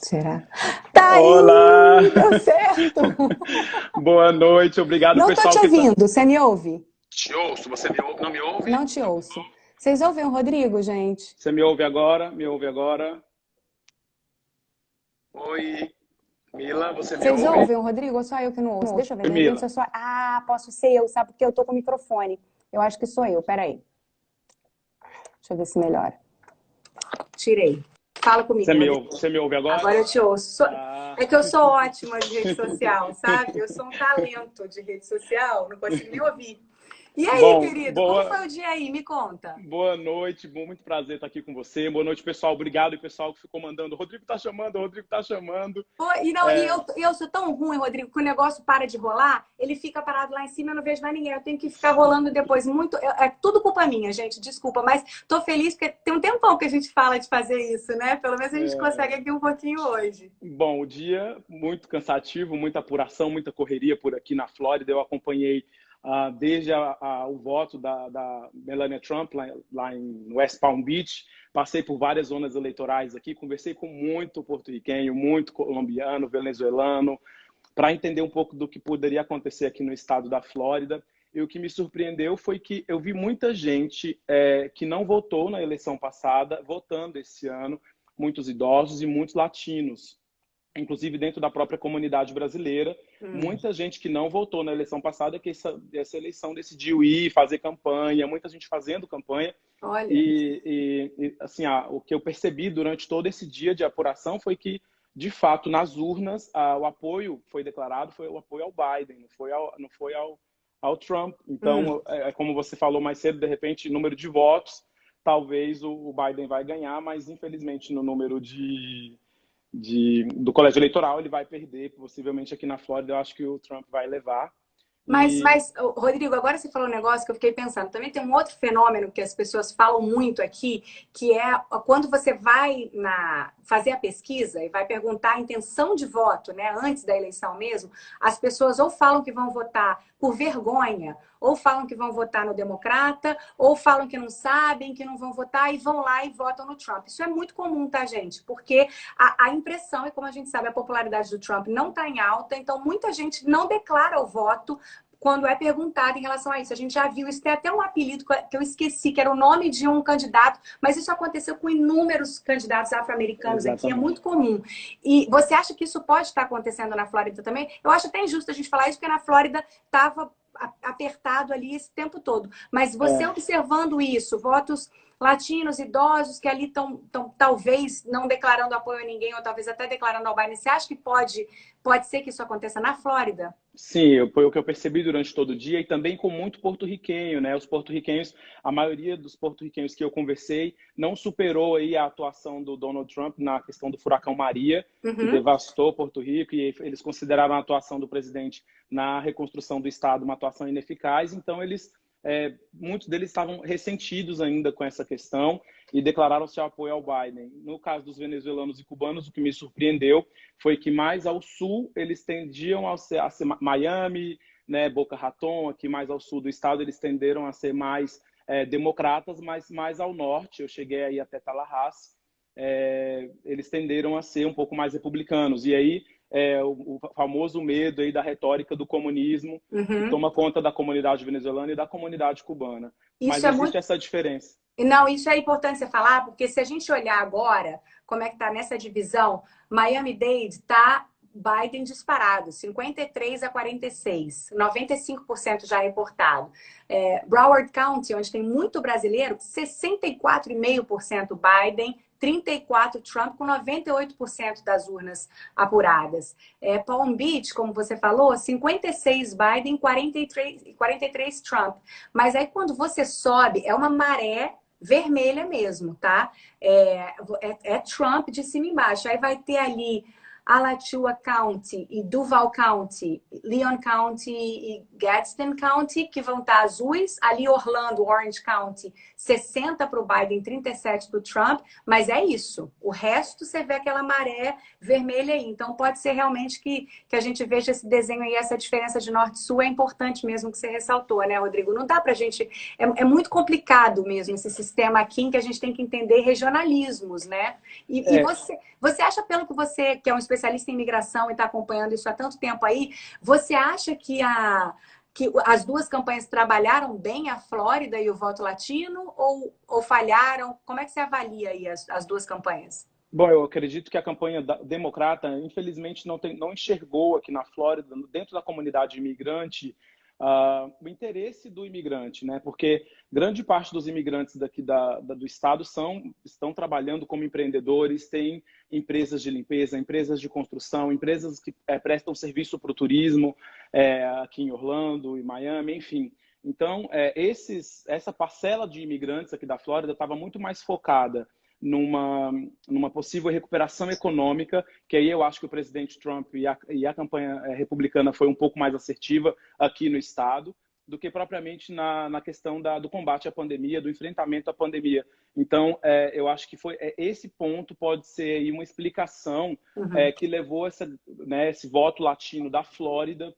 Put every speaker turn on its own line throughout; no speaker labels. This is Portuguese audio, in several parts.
Será? Tá
Olá!
aí! Deu certo!
Boa noite, obrigado
Não tô te
pessoal que tá.
ouvindo, você me ouve?
Te ouço, você me ouve? Não me ouve?
Não te ouço. Vocês ouvem o Rodrigo, gente?
Você me ouve agora? Me ouve agora? Oi, Mila, você me
Vocês
ouve?
ouvem o Rodrigo ou só eu que não ouço? Deixa eu ver,
Oi,
de repente
Mila.
se eu só. Ah, posso ser eu, sabe? Porque eu tô com o microfone. Eu acho que sou eu, peraí. Deixa eu ver se melhora. Tirei. Fala comigo, Rodrigo.
Você me ouve
Agora
agora?
eu te ouço.
Ah.
É que eu sou ótima de rede social, sabe? Eu sou um talento de rede social, não consigo nem ouvir. E aí,
Bom,
querido, como
boa,
foi o dia aí? Me conta.
boa noite, muito prazer estar aqui com você. Boa noite, pessoal. Obrigado, e pessoal que ficou mandando. Rodrigo tá chamando, Rodrigo tá chamando.
Pô, e não,
É,
eu sou tão ruim, Rodrigo, que o negócio para de rolar, ele fica parado lá em cima, eu não vejo mais ninguém. Eu tenho que ficar rolando depois. Muito, é tudo culpa minha, gente. Desculpa, mas tô feliz porque tem um tempão que a gente fala de fazer isso, né? Pelo menos a gente consegue aqui um pouquinho hoje.
Bom, o dia muito cansativo, muita apuração, muita correria por aqui na Flórida. Eu acompanhei desde o voto da Melania Trump lá em West Palm Beach. Passei por várias zonas eleitorais aqui, conversei com muito porto-riquenho, muito colombiano, venezuelano, para entender um pouco do que poderia acontecer aqui no estado da Flórida. E o que me surpreendeu foi que eu vi muita gente que não votou na eleição passada, votando esse ano, muitos idosos e muitos latinos, inclusive dentro da própria comunidade brasileira, muita gente que não votou na eleição passada, que essa eleição decidiu ir fazer campanha, muita gente fazendo campanha.
Olha.
Assim, o que eu percebi durante todo esse dia de apuração foi que, de fato, nas urnas, o apoio foi declarado, foi o apoio ao Biden, não foi ao Trump.
Hum.
Então, como você falou mais cedo, de repente, número de votos, talvez o Biden vai ganhar, mas infelizmente no número do colégio eleitoral ele vai perder, possivelmente aqui na Flórida eu acho que o Trump vai levar. E
Mas, Rodrigo, agora você falou um negócio que eu fiquei pensando. Também tem um outro fenômeno que as pessoas falam muito aqui, que é quando você vai fazer a pesquisa e vai perguntar a intenção de voto, né, antes da eleição mesmo, as pessoas ou falam que vão votar por vergonha, ou falam que vão votar no democrata, ou falam que não sabem, que não vão votar e vão lá e votam no Trump. Isso é muito comum, tá, gente? Porque a impressão, e como a gente sabe, a popularidade do Trump não está em alta, então muita gente não declara o voto quando é perguntado em relação a isso. A gente já viu isso, tem até um apelido que eu esqueci, que era o nome de um candidato, mas isso aconteceu com inúmeros candidatos afro-americanos aqui, é
exatamente.
muito comum. E você acha que isso pode estar acontecendo na Flórida também? Eu acho até injusto a gente falar isso, porque na Flórida estava apertado ali esse tempo todo. Mas você
É,
observando isso, votos latinos, idosos que ali estão talvez não declarando apoio a ninguém, ou talvez até declarando ao Biden, você acha que pode ser que isso aconteça na Flórida?
sim, foi o que eu percebi durante todo o dia e também com muito porto-riquenho, né? Os porto-riquenhos, a maioria dos porto-riquenhos que eu conversei não superou aí a atuação do Donald Trump na questão do furacão Maria, que
Uhum.
devastou Porto Rico, e eles consideraram a atuação do presidente na reconstrução do estado uma atuação ineficaz. Então muitos deles estavam ressentidos ainda com essa questão e declararam seu apoio ao Biden. No caso dos venezuelanos e cubanos, o que me surpreendeu foi que mais ao sul eles tendiam a ser Miami, né, Boca Raton, aqui mais ao sul do estado, eles tenderam a ser mais democratas, mas mais ao norte, eu cheguei aí até Tallahassee, eles tenderam a ser um pouco mais republicanos. E aí o famoso medo aí da retórica do comunismo que
Uhum.
toma conta da comunidade venezuelana e da comunidade cubana.
Isso
Mas
é
existe
muito.
essa diferença.
Não, isso é importante você falar, porque se a gente olhar agora como é que está nessa divisão, Miami-Dade está Biden disparado, 53 a 46, 95% já reportado. Broward County, onde tem muito brasileiro, 64,5% Biden, 34% Trump, com 98% das urnas apuradas. Palm Beach, como você falou, 56 Biden, 43 Trump. Mas aí quando você sobe, é uma maré vermelha mesmo, tá? É Trump de cima e embaixo. Aí vai ter ali Alachua County e Duval County, Leon County e Gadsden County, que vão estar azuis. Ali Orlando, Orange County, 60 para o Biden, 37 para o Trump. Mas é isso. O resto você vê aquela maré vermelha aí. Então pode ser realmente que a gente veja esse desenho aí, essa diferença de norte e sul é importante mesmo que você ressaltou, né, Rodrigo? Não dá pra gente... É muito complicado mesmo esse sistema aqui em que a gente tem que entender regionalismos, né? E você acha, pelo que você, que é um especialista em imigração e está acompanhando isso há tanto tempo aí, você acha que as duas campanhas trabalharam bem, a Flórida e o voto latino, ou falharam? Como é que você avalia aí as duas campanhas?
Bom, eu acredito que a campanha democrata, infelizmente, não enxergou aqui na Flórida, dentro da comunidade imigrante, o interesse do imigrante, né? Porque grande parte dos imigrantes daqui do estado estão trabalhando como empreendedores, têm empresas de limpeza, empresas de construção, empresas que prestam serviço para o turismo, aqui em Orlando e Miami, enfim. Então, essa parcela de imigrantes aqui da Flórida estava muito mais focada numa possível recuperação econômica, que aí eu acho que o presidente Trump e a campanha republicana foi um pouco mais assertiva aqui no estado, do que propriamente na questão do combate à pandemia, do enfrentamento à pandemia. Então, eu acho que esse ponto pode ser aí uma explicação que levou esse voto latino da Flórida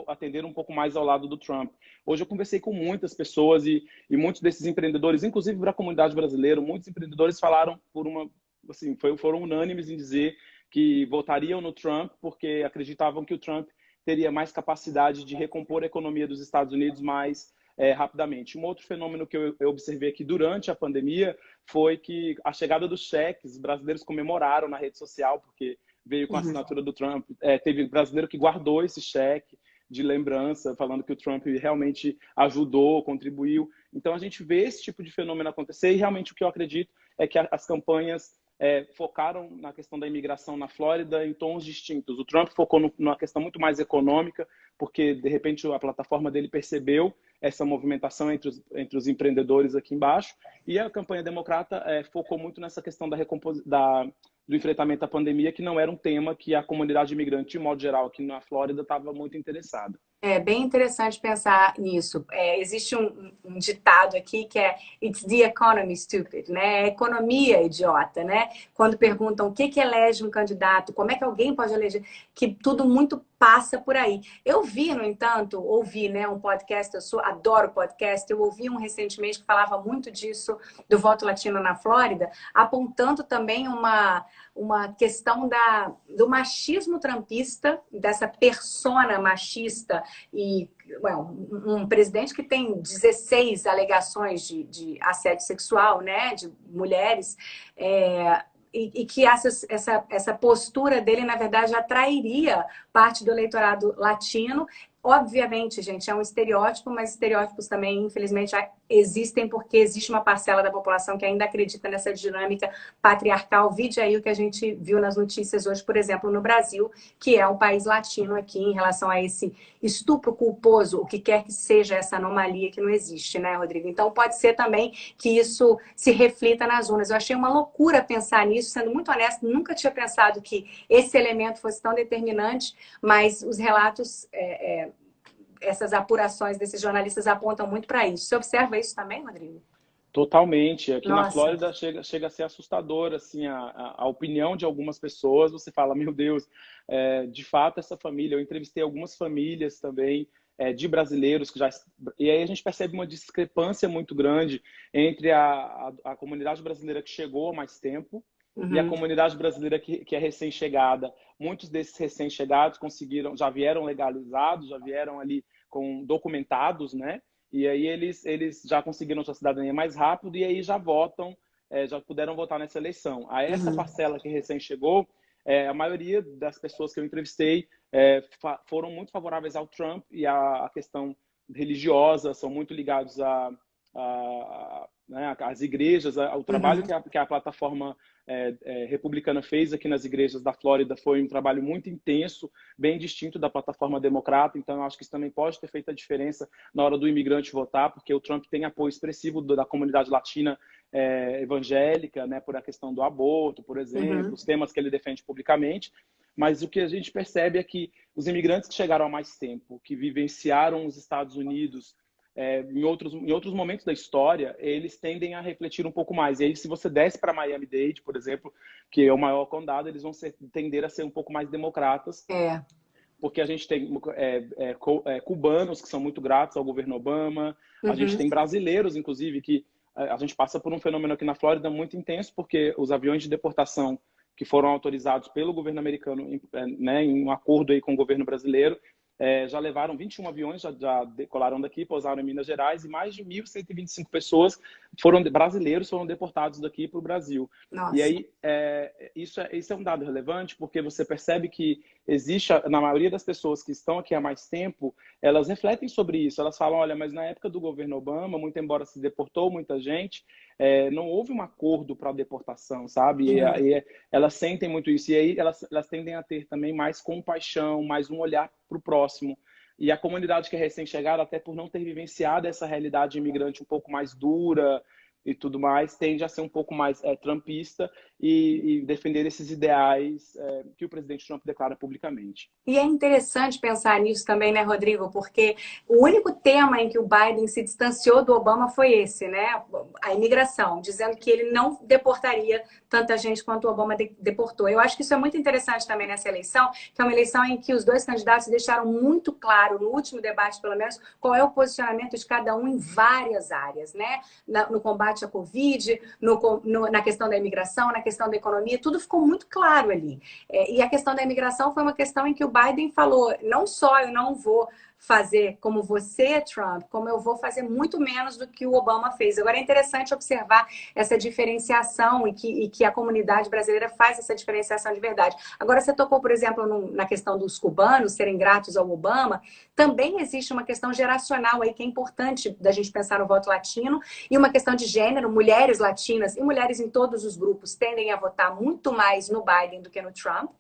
atender um pouco mais ao lado do Trump. Hoje eu conversei com muitas pessoas e muitos desses empreendedores, inclusive para a comunidade brasileira, muitos empreendedores falaram foram unânimes em dizer que votariam no Trump porque acreditavam que o Trump teria mais capacidade de recompor a economia dos Estados Unidos mais rapidamente. Um outro fenômeno que eu observei aqui durante a pandemia foi que a chegada dos cheques, os brasileiros comemoraram na rede social, porque veio com a assinatura do Trump. Teve brasileiro que guardou esse cheque de lembrança, falando que o Trump realmente ajudou, contribuiu. Então, a gente vê esse tipo de fenômeno acontecer e realmente o que eu acredito é que as campanhas focaram na questão da imigração na Flórida em tons distintos. O Trump focou numa questão muito mais econômica, porque, de repente, a plataforma dele percebeu essa movimentação entre os empreendedores aqui embaixo, e a campanha democrata focou muito nessa questão do enfrentamento à pandemia, que não era um tema que a comunidade imigrante, de modo geral, aqui na Flórida, estava muito interessada.
É bem interessante pensar nisso. Existe um ditado aqui que é "It's the economy, stupid", né? Economia idiota, né? Quando perguntam o que elege um candidato, como é que alguém pode eleger, que tudo muito passa por aí. Eu vi, no entanto, né, um podcast, adoro podcast, eu ouvi um recentemente que falava muito disso, do voto latino na Flórida, apontando também uma questão do machismo trumpista, dessa persona machista e um presidente que tem 16 alegações de assédio sexual, né, de mulheres, e que essa postura dele, na verdade, atrairia parte do eleitorado latino. Obviamente, gente, é um estereótipo, mas estereótipos também, infelizmente, existem porque existe uma parcela da população que ainda acredita nessa dinâmica patriarcal. Vide aí o que a gente viu nas notícias hoje, por exemplo, no Brasil, que é um país latino aqui em relação a esse estupro culposo, o que quer que seja essa anomalia que não existe, né, Rodrigo? Então, pode ser também que isso se reflita nas urnas. Eu achei uma loucura pensar nisso, sendo muito honesto, nunca tinha pensado que esse elemento fosse tão determinante, mas os relatos... essas apurações desses jornalistas apontam muito para isso. Você observa isso também, Rodrigo?
Totalmente. Aqui
Nossa.
na Flórida chega a ser assustador, assim, a opinião de algumas pessoas. Você fala, meu Deus, de fato essa família... Eu entrevistei algumas famílias também de brasileiros que já... E aí a gente percebe uma discrepância muito grande entre a comunidade brasileira que chegou há mais tempo e a comunidade brasileira que é recém-chegada. Muitos desses recém-chegados já vieram legalizados, já vieram ali documentados, né? E aí eles já conseguiram sua cidadania mais rápido e aí já votam, já puderam votar nessa eleição. A essa parcela que recém chegou, a maioria das pessoas que eu entrevistei foram muito favoráveis ao Trump e à questão religiosa, são muito ligados né, às igrejas, ao trabalho que a plataforma republicana fez aqui nas igrejas da Flórida foi um trabalho muito intenso, bem distinto da plataforma democrata. Então, eu acho que isso também pode ter feito a diferença na hora do imigrante votar, porque o Trump tem apoio expressivo da comunidade latina evangélica, né, por a questão do aborto, por exemplo, os temas que ele defende publicamente. Mas o que a gente percebe é que os imigrantes que chegaram há mais tempo, que vivenciaram os Estados Unidos em outros momentos da história, eles tendem a refletir um pouco mais. E aí, se você desce para Miami-Dade, por exemplo, que é o maior condado, eles vão tender a ser um pouco mais democratas. Porque a gente tem cubanos que são muito gratos ao governo Obama, a gente tem brasileiros, inclusive, que a gente passa por um fenômeno aqui na Flórida muito intenso, porque os aviões de deportação que foram autorizados pelo governo americano, né, em um acordo aí com o governo brasileiro, já levaram 21 aviões, já decolaram daqui, pousaram em Minas Gerais, e mais de 1.125 pessoas brasileiros foram deportados daqui para o Brasil.
Nossa.
E aí, isso é um dado relevante, porque você percebe que existe, na maioria das pessoas que estão aqui há mais tempo, elas refletem sobre isso. Elas falam, olha, mas na época do governo Obama, muito embora se deportou muita gente, não houve um acordo para a deportação, sabe? E elas sentem muito isso. E aí elas tendem a ter também mais compaixão, mais um olhar para o próximo. E a comunidade que é recém-chegada, até por não ter vivenciado essa realidade imigrante um pouco mais dura e tudo mais, tende a ser um pouco mais trumpista e defender esses ideais que o presidente Trump declara publicamente.
E é interessante pensar nisso também, né, Rodrigo? Porque o único tema em que o Biden se distanciou do Obama foi esse, né? A imigração, dizendo que ele não deportaria tanta gente quanto o Obama deportou. Eu acho que isso é muito interessante também nessa eleição, que é uma eleição em que os dois candidatos deixaram muito claro, no último debate pelo menos, qual é o posicionamento de cada um em várias áreas, né? No combate à Covid, na questão da imigração, na questão da economia, tudo ficou muito claro ali. E a questão da imigração foi uma questão em que o Biden falou, não só eu não vou fazer como você, Trump, como eu vou fazer muito menos do que o Obama fez. Agora é interessante observar essa diferenciação e que a comunidade brasileira faz essa diferenciação de verdade. Agora você tocou, por exemplo, na questão dos cubanos serem gratos ao Obama, também existe uma questão geracional aí que é importante da gente pensar no voto latino e uma questão de gênero, mulheres latinas e mulheres em todos os grupos tendem a votar muito mais no Biden do que no Trump,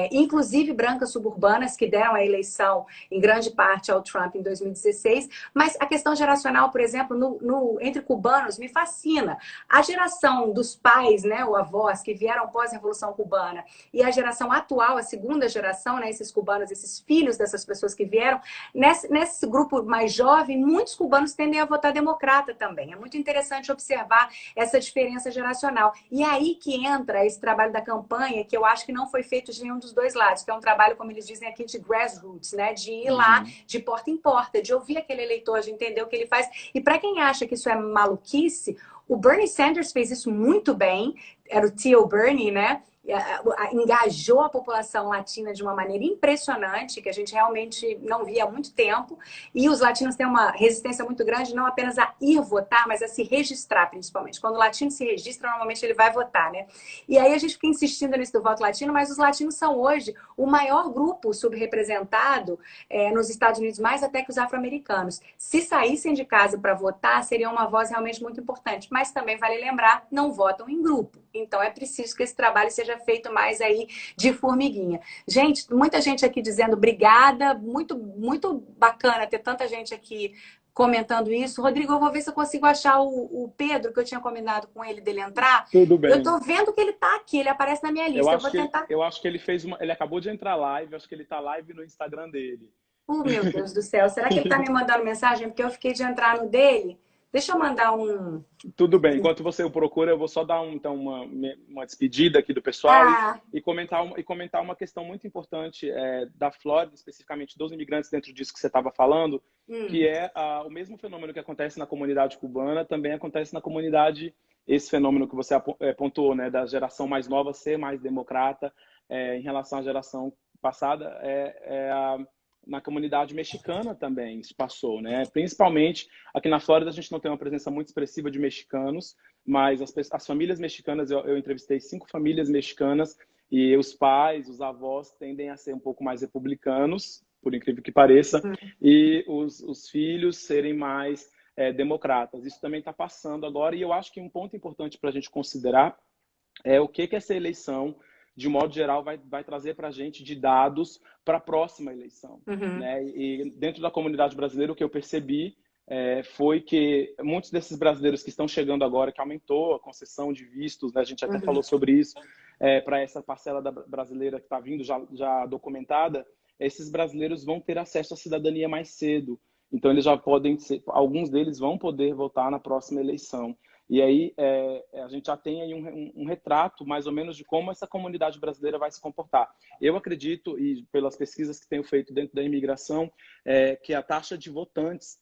inclusive brancas suburbanas que deram a eleição em grande parte ao Trump em 2016, mas a questão geracional, por exemplo, entre cubanos me fascina. A geração dos pais, né, ou avós que vieram pós-revolução cubana e a geração atual, a segunda geração, né, esses cubanos, esses filhos dessas pessoas que vieram, nesse grupo mais jovem, muitos cubanos tendem a votar democrata também. É muito interessante observar essa diferença geracional. E aí que entra esse trabalho da campanha, que eu acho que não foi feito de nenhum dos dois lados, que é um trabalho, como eles dizem aqui, de grassroots, né, de ir lá de porta em porta, de ouvir aquele eleitor, de entender o que ele faz. E para quem acha que isso é maluquice, o Bernie Sanders fez isso muito bem, era o Tio Bernie, né? Engajou a população latina de uma maneira impressionante, que a gente realmente não via há muito tempo, e os latinos têm uma resistência muito grande, não apenas a ir votar, mas a se registrar, principalmente. Quando o latino se registra, normalmente ele vai votar, né? E aí a gente fica insistindo nisso do voto latino, mas os latinos são hoje o maior grupo subrepresentado nos Estados Unidos, mais até que os afro-americanos. Se saíssem de casa para votar, seria uma voz realmente muito importante, mas também vale lembrar, não votam em grupo. Então é preciso que esse trabalho seja feito mais aí de formiguinha. Gente, muita gente aqui dizendo obrigada, muito, muito bacana ter tanta gente aqui comentando isso. Rodrigo, eu vou ver se eu consigo achar o Pedro, que eu tinha combinado com ele dele entrar.
Tudo bem.
Eu tô vendo que ele tá aqui, ele aparece na minha lista.
Eu acho que ele ele acabou de entrar live, acho que ele tá live no Instagram dele.
Oh, meu Deus do céu, será que ele tá me mandando mensagem? Porque eu fiquei de entrar no dele. Deixa eu mandar um...
Tudo bem, enquanto você o procura, eu vou só dar então, uma despedida aqui do pessoal e comentar uma questão muito importante da Flórida, especificamente dos imigrantes dentro disso que você estava falando, que é o mesmo fenômeno que acontece na comunidade cubana, também acontece na comunidade, esse fenômeno que você pontuou, né, da geração mais nova ser mais democrata em relação à geração passada, na comunidade mexicana também isso passou, né? Principalmente aqui na Flórida a gente não tem uma presença muito expressiva de mexicanos, mas as famílias mexicanas, eu entrevistei 5 famílias mexicanas e os pais, os avós tendem a ser um pouco mais republicanos, por incrível que pareça, e os filhos serem mais democratas. Isso também está passando agora e eu acho que um ponto importante para a gente considerar é o que essa eleição de modo geral, vai trazer para a gente de dados para a próxima eleição. Né? E dentro da comunidade brasileira, o que eu percebi foi que muitos desses brasileiros que estão chegando agora, que aumentou a concessão de vistos, né, a gente até falou sobre isso, para essa parcela brasileira que está vindo já documentada, esses brasileiros vão ter acesso à cidadania mais cedo. Então, eles já podem ser, alguns deles vão poder votar na próxima eleição. E aí, a gente já tem aí um retrato, mais ou menos, de como essa comunidade brasileira vai se comportar. Eu acredito, e pelas pesquisas que tenho feito dentro da imigração, que a taxa de votantes,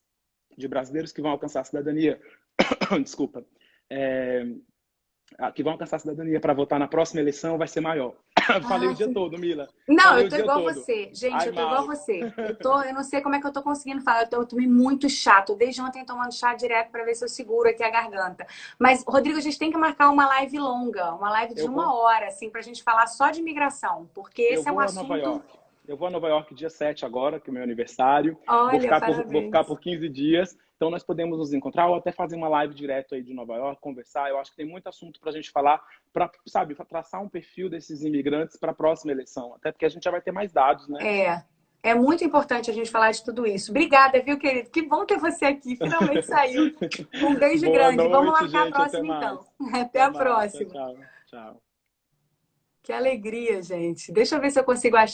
de brasileiros que vão alcançar a cidadania, desculpa, que vão alcançar a cidadania para votar na próxima eleição vai ser maior. Falei o dia todo, Mila.
Não,
Falei
eu tô igual você. Gente, eu tô igual você. Eu não sei como é que eu tô conseguindo falar. Eu tomei muito chato. Desde ontem tomando chá direto para ver se eu seguro aqui a garganta. Mas, Rodrigo, a gente tem que marcar uma live longa. Uma live de 1 hora, assim, pra gente falar só de imigração. Porque esse é um assunto...
Nova York. Eu vou a Nova York dia 7 agora, que é o meu aniversário.
Olha,
vou ficar por 15 dias. Então, nós podemos nos encontrar ou até fazer uma live direto aí de Nova York, conversar. Eu acho que tem muito assunto para a gente falar, para, sabe, traçar um perfil desses imigrantes para a próxima eleição. Até porque a gente já vai ter mais dados, né?
É muito importante a gente falar de tudo isso. Obrigada, viu, querido? Que bom ter você aqui. Finalmente saiu. Um beijo grande.
Noite,
Vamos marcar
gente,
a próxima, então. Até a próxima.
Tchau, tchau.
Que alegria, gente. Deixa eu ver se eu consigo achar.